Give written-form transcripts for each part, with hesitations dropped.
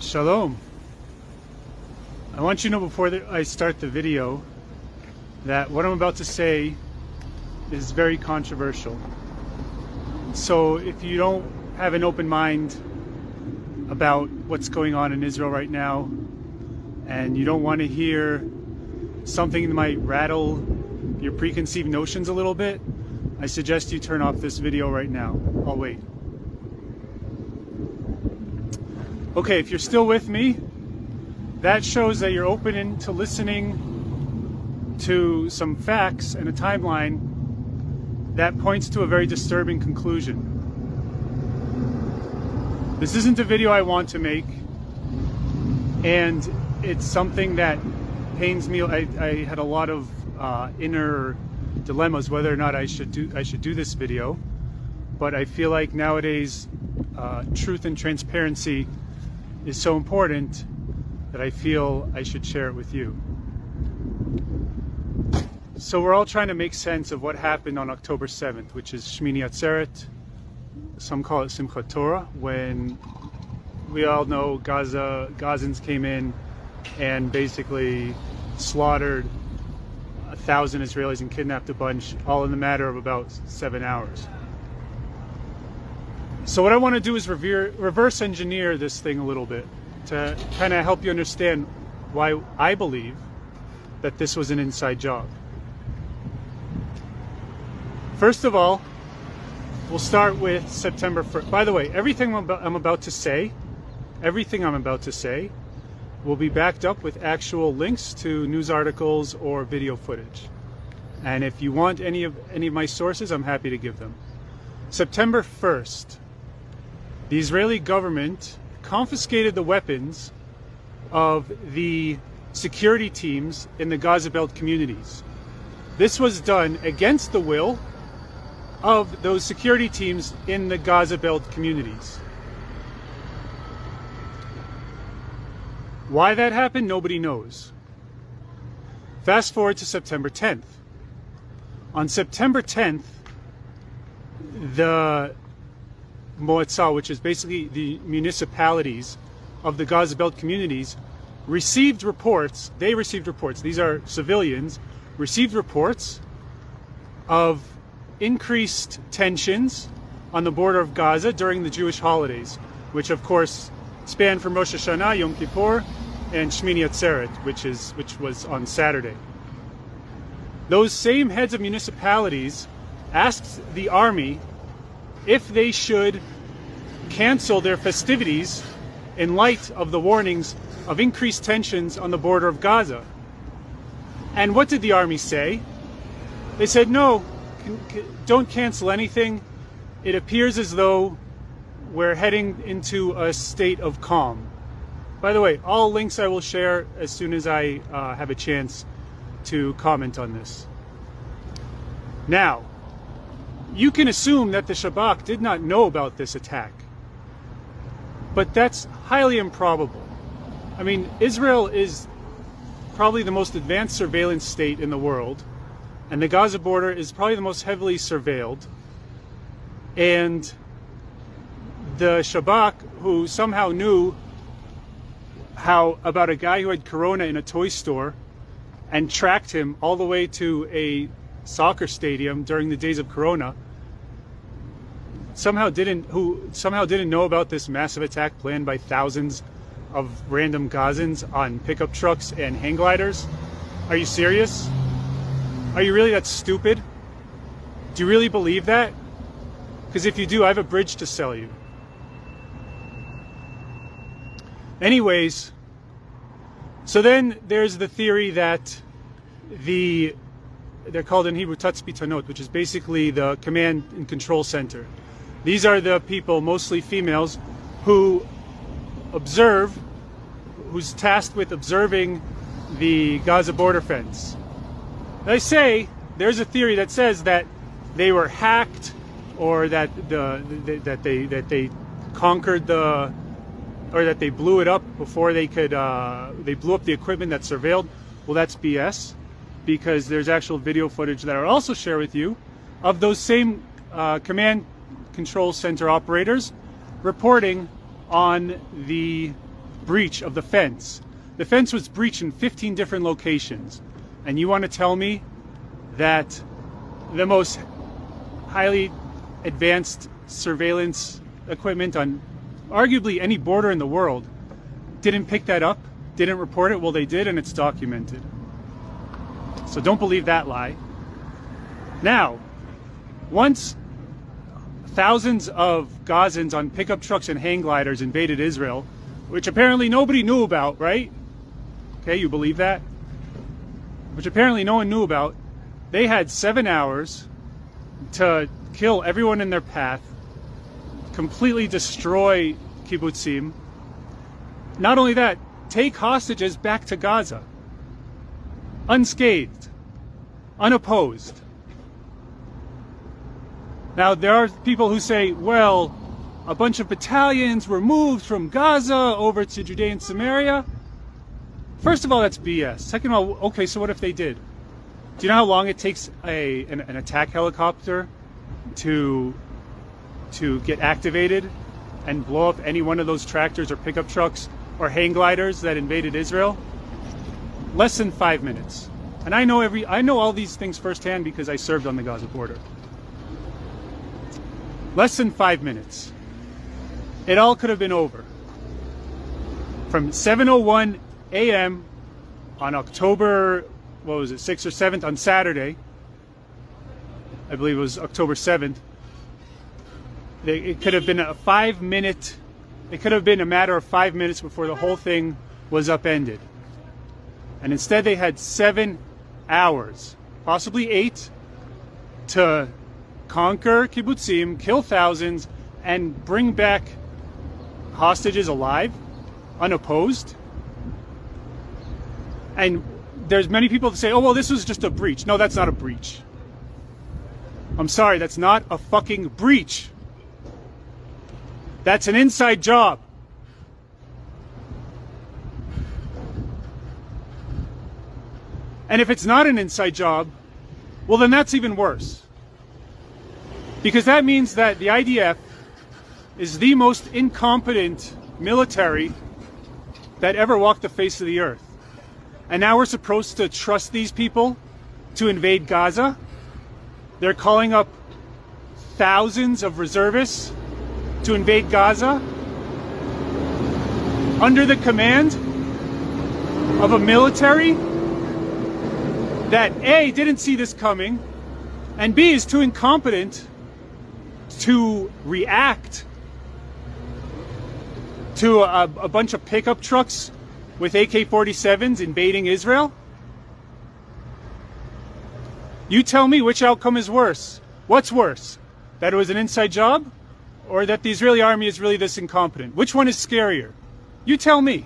Shalom. I want you to know before I start the video that what I'm about to say is very controversial. So if you don't have an open mind about what's going on in Israel right now, and you don't want to hear something that might rattle your preconceived notions a little bit, I suggest you turn off this video right now. I'll wait. Okay, if you're still with me, that shows that you're open to listening to some facts and a timeline that points to a very disturbing conclusion. This isn't a video I want to make, and it's something that pains me. I had a lot of inner dilemmas whether or not I should do this video, but I feel like nowadays truth and transparency is so important that I feel I should share it with you. So we're all trying to make sense of what happened on October 7th, which is Shmini Atzeret. Some call it Simchat Torah, when we all know Gazans came in and basically slaughtered 1,000 Israelis and kidnapped a bunch, all in the matter of about 7 hours. So what I want to do is reverse engineer this thing a little bit to kind of help you understand why I believe that this was an inside job. First of all, we'll start with September 1st. By the way, everything I'm about to say will be backed up with actual links to news articles or video footage. And if you want any of my sources, I'm happy to give them. September 1st, the Israeli government confiscated the weapons of the security teams in the Gaza Belt communities. This was done against the will of those security teams in the Gaza Belt communities. Why that happened, nobody knows. Fast forward to September 10th. On September 10th, the Moatzah, which is basically the municipalities of the Gaza Belt communities, received reports. These are civilians, received reports of increased tensions on the border of Gaza during the Jewish holidays, which of course span from Rosh Hashanah, Yom Kippur, and Shmini Atzeret, which was on Saturday. Those same heads of municipalities asked the army if they should cancel their festivities in light of the warnings of increased tensions on the border of Gaza. And what did the army say? They said, no, don't cancel anything. It appears as though we're heading into a state of calm. By the way, all links I will share as soon as I have a chance to comment on this. Now, you can assume that the Shabak did not know about this attack, but that's highly improbable. I mean, Israel is probably the most advanced surveillance state in the world, and the Gaza border is probably the most heavily surveilled. And the Shabak, who somehow knew about a guy who had corona in a toy store and tracked him all the way to a soccer stadium during the days of corona, somehow didn't know about this massive attack planned by thousands of random Gazans on pickup trucks and hang gliders. Are you serious? Are you really that stupid? Do you really believe that? Because if you do, I have a bridge to sell you. Anyways, so then there's the theory that they're called in Hebrew Tatzpitanot, which is basically the command and control center. These are the people, mostly females, who's tasked with observing the Gaza border fence. I say there's a theory that says that they were hacked, or that they conquered or that they blew it up before they could. They blew up the equipment that surveilled. Well, that's BS, because there's actual video footage that I'll also share with you of those same command control center operators reporting on the breach of the fence. The fence was breached in 15 different locations. And you want to tell me that the most highly advanced surveillance equipment on arguably any border in the world didn't pick that up, didn't report it? Well, they did, and it's documented. So don't believe that lie. Now, once thousands of Gazans on pickup trucks and hang gliders invaded Israel, which apparently nobody knew about, right? Okay, you believe that? Which apparently no one knew about. They had 7 hours to kill everyone in their path, completely destroy kibbutzim. Not only that, take hostages back to Gaza, unscathed, unopposed. Now, there are people who say, well, a bunch of battalions were moved from Gaza over to Judea and Samaria. First of all, that's BS. Second of all, okay, so what if they did? Do you know how long it takes an attack helicopter to get activated and blow up any one of those tractors or pickup trucks or hang gliders that invaded Israel? Less than 5 minutes. And I know all these things firsthand because I served on the Gaza border. Less than 5 minutes. It all could have been over. From 7:01 a.m. on October, 6th or 7th, on Saturday, I believe it was October 7th, it could have been a matter of 5 minutes before the whole thing was upended. And instead they had 7 hours, possibly 8, to conquer kibbutzim, kill thousands, and bring back hostages alive, unopposed. And there's many people that say, oh, well, this was just a breach. No, that's not a breach. I'm sorry, that's not a fucking breach. That's an inside job. And if it's not an inside job, well, then that's even worse. Because that means that the IDF is the most incompetent military that ever walked the face of the earth. And now we're supposed to trust these people to invade Gaza. They're calling up thousands of reservists to invade Gaza under the command of a military that A, didn't see this coming, and B, is too incompetent to react to a bunch of pickup trucks with AK-47s invading Israel? You tell me which outcome is worse. What's worse? That it was an inside job? Or that the Israeli army is really this incompetent? Which one is scarier? You tell me.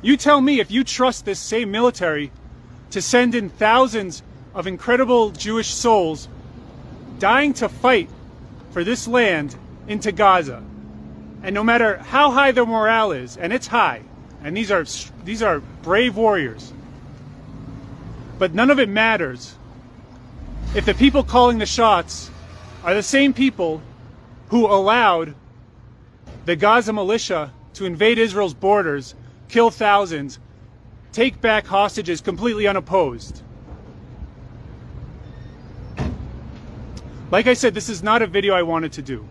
You tell me if you trust this same military to send in thousands of incredible Jewish souls dying to fight for this land into Gaza. And no matter how high their morale is, and it's high, and these are brave warriors, but none of it matters if the people calling the shots are the same people who allowed the Gaza militia to invade Israel's borders, kill thousands, take back hostages completely unopposed. Like I said, this is not a video I wanted to do.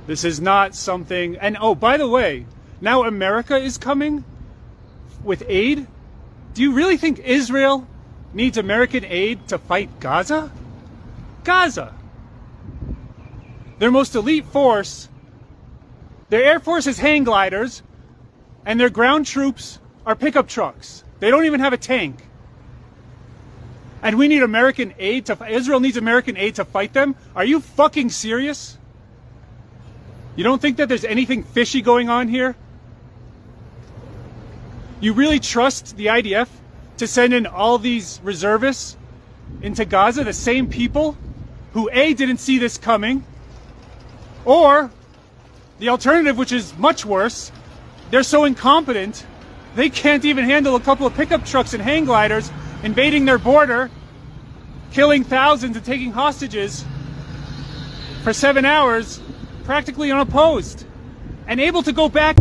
This is not something, and oh, by the way, now America is coming with aid. Do you really think Israel needs American aid to fight Gaza? Gaza. Their most elite force, their air force is hang gliders, and their ground troops are pickup trucks. They don't even have a tank. And we need American aid Israel needs American aid to fight them? Are you fucking serious? You don't think that there's anything fishy going on here? You really trust the IDF to send in all these reservists into Gaza, the same people who A, didn't see this coming, or the alternative, which is much worse, they're so incompetent they can't even handle a couple of pickup trucks and hang gliders invading their border, killing thousands and taking hostages for 7 hours, practically unopposed, and able to go back